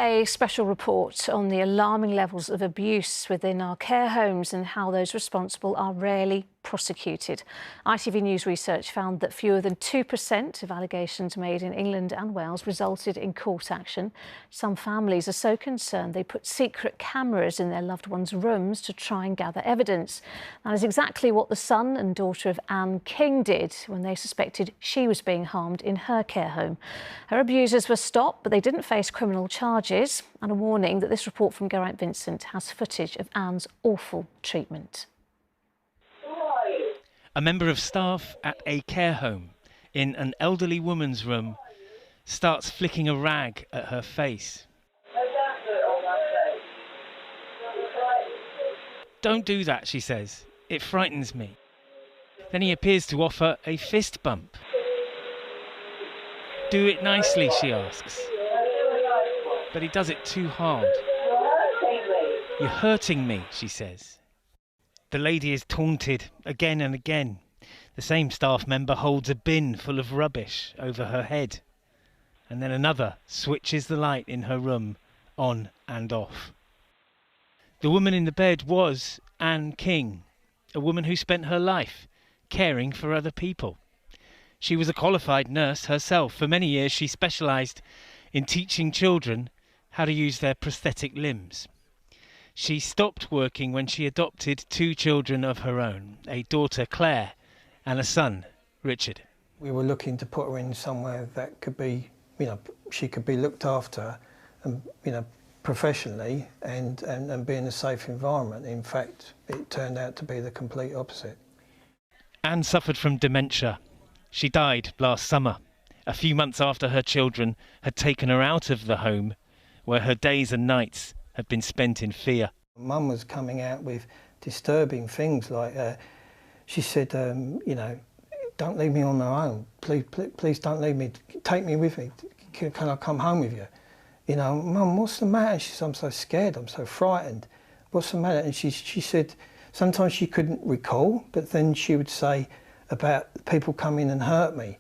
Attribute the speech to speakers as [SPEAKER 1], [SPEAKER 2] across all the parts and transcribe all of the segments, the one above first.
[SPEAKER 1] A special report on the alarming levels of abuse within our care homes and how those responsible are rarely prosecuted. ITV News research found that fewer than 2% of allegations made in England and Wales resulted in court action. Some families are so concerned they put secret cameras in their loved ones' rooms to try and gather evidence. That is exactly what the son and daughter of Anne King did when they suspected she was being harmed in her care home. Her abusers were stopped, but they didn't face criminal charges, and a warning that this report from Geraint Vincent has footage of Anne's awful treatment.
[SPEAKER 2] A member of staff at a care home in an elderly woman's room starts flicking a rag at her face. "Don't do that," she says. "It frightens me." Then he appears to offer a fist bump. "Do it nicely," she asks. But he does it too hard. "You're hurting me," she says. The lady is taunted again and again. The same staff member holds a bin full of rubbish over her head. And then another switches the light in her room on and off. The woman in the bed was Anne King, a woman who spent her life caring for other people. She was a qualified nurse herself. For many years she specialised in teaching children how to use their prosthetic limbs. She stopped working when she adopted two children of her own, a daughter, Claire, and a son, Richard.
[SPEAKER 3] We were looking to put her in somewhere that could be, she could be looked after and, professionally and be in a safe environment. In fact, it turned out to be the complete opposite.
[SPEAKER 2] Anne suffered from dementia. She died last summer, a few months after her children had taken her out of the home where her days and nights had been spent in fear.
[SPEAKER 3] Mum was coming out with disturbing things like, she said, don't leave me on my own. Please don't leave me. Take me with me. Can I come home with you? Mum, what's the matter? She said, I'm so scared. I'm so frightened. What's the matter? And she said sometimes she couldn't recall, but then she would say about people come in and hurt me.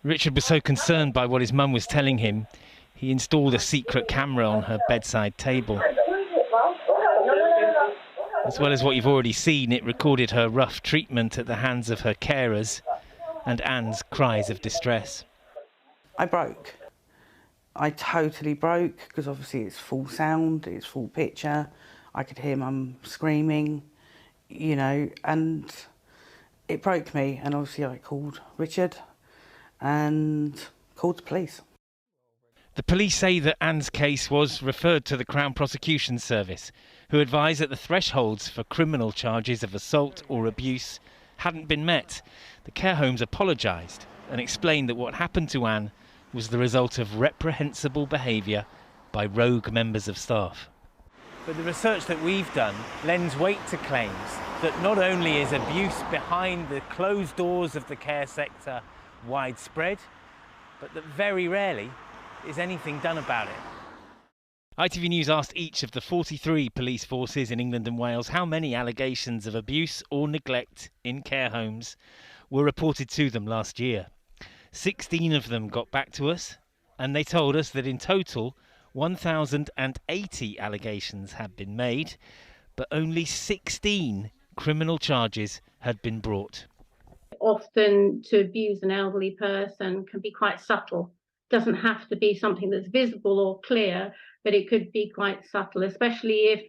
[SPEAKER 2] Richard was so concerned by what his mum was telling him, he installed a secret camera on her bedside table. As well as what you've already seen, it recorded her rough treatment at the hands of her carers and Anne's cries of distress.
[SPEAKER 4] I broke. I totally broke, because obviously it's full sound, it's full picture. I could hear Mum screaming, and it broke me. And obviously I called Richard and called the police.
[SPEAKER 2] The police say that Anne's case was referred to the Crown Prosecution Service, who advised that the thresholds for criminal charges of assault or abuse hadn't been met. The care homes apologised and explained that what happened to Anne was the result of reprehensible behaviour by rogue members of staff. But the research that we've done lends weight to claims that not only is abuse behind the closed doors of the care sector widespread, but that very rarely is anything done about it. ITV News asked each of the 43 police forces in England and Wales how many allegations of abuse or neglect in care homes were reported to them last year. 16 of them got back to us, and they told us that in total 1,080 allegations had been made, but only 16 criminal charges had been brought.
[SPEAKER 5] Often to abuse an elderly person can be quite subtle. Doesn't have to be something that's visible or clear, but it could be quite subtle, especially if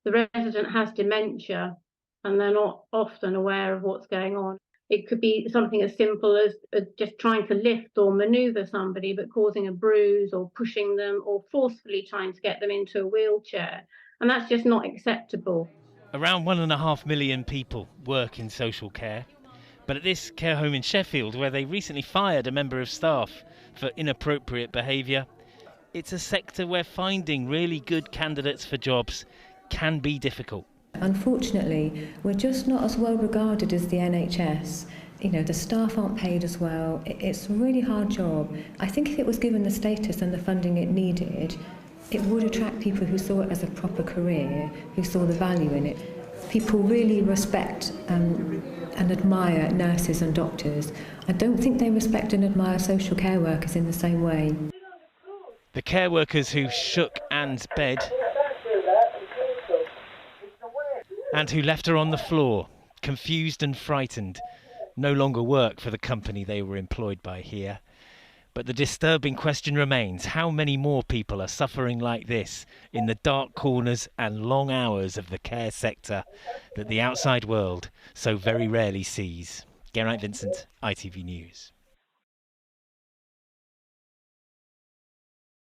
[SPEAKER 5] the resident has dementia and they're not often aware of what's going on. It could be something as simple as just trying to lift or manoeuvre somebody but causing a bruise, or pushing them, or forcefully trying to get them into a wheelchair. And that's just not acceptable.
[SPEAKER 2] Around 1.5 million people work in social care. But at this care home in Sheffield, where they recently fired a member of staff for inappropriate behaviour, it's a sector where finding really good candidates for jobs can be difficult.
[SPEAKER 6] Unfortunately, we're just not as well regarded as the NHS. The staff aren't paid as well. It's a really hard job. I think if it was given the status and the funding it needed, it would attract people who saw it as a proper career, who saw the value in it. People really respect and admire nurses and doctors. I don't think they respect and admire social care workers in the same way.
[SPEAKER 2] The care workers who shook Anne's bed and who left her on the floor, confused and frightened, no longer work for the company they were employed by here. But the disturbing question remains, how many more people are suffering like this in the dark corners and long hours of the care sector that the outside world so very rarely sees? Geraint Vincent, ITV News.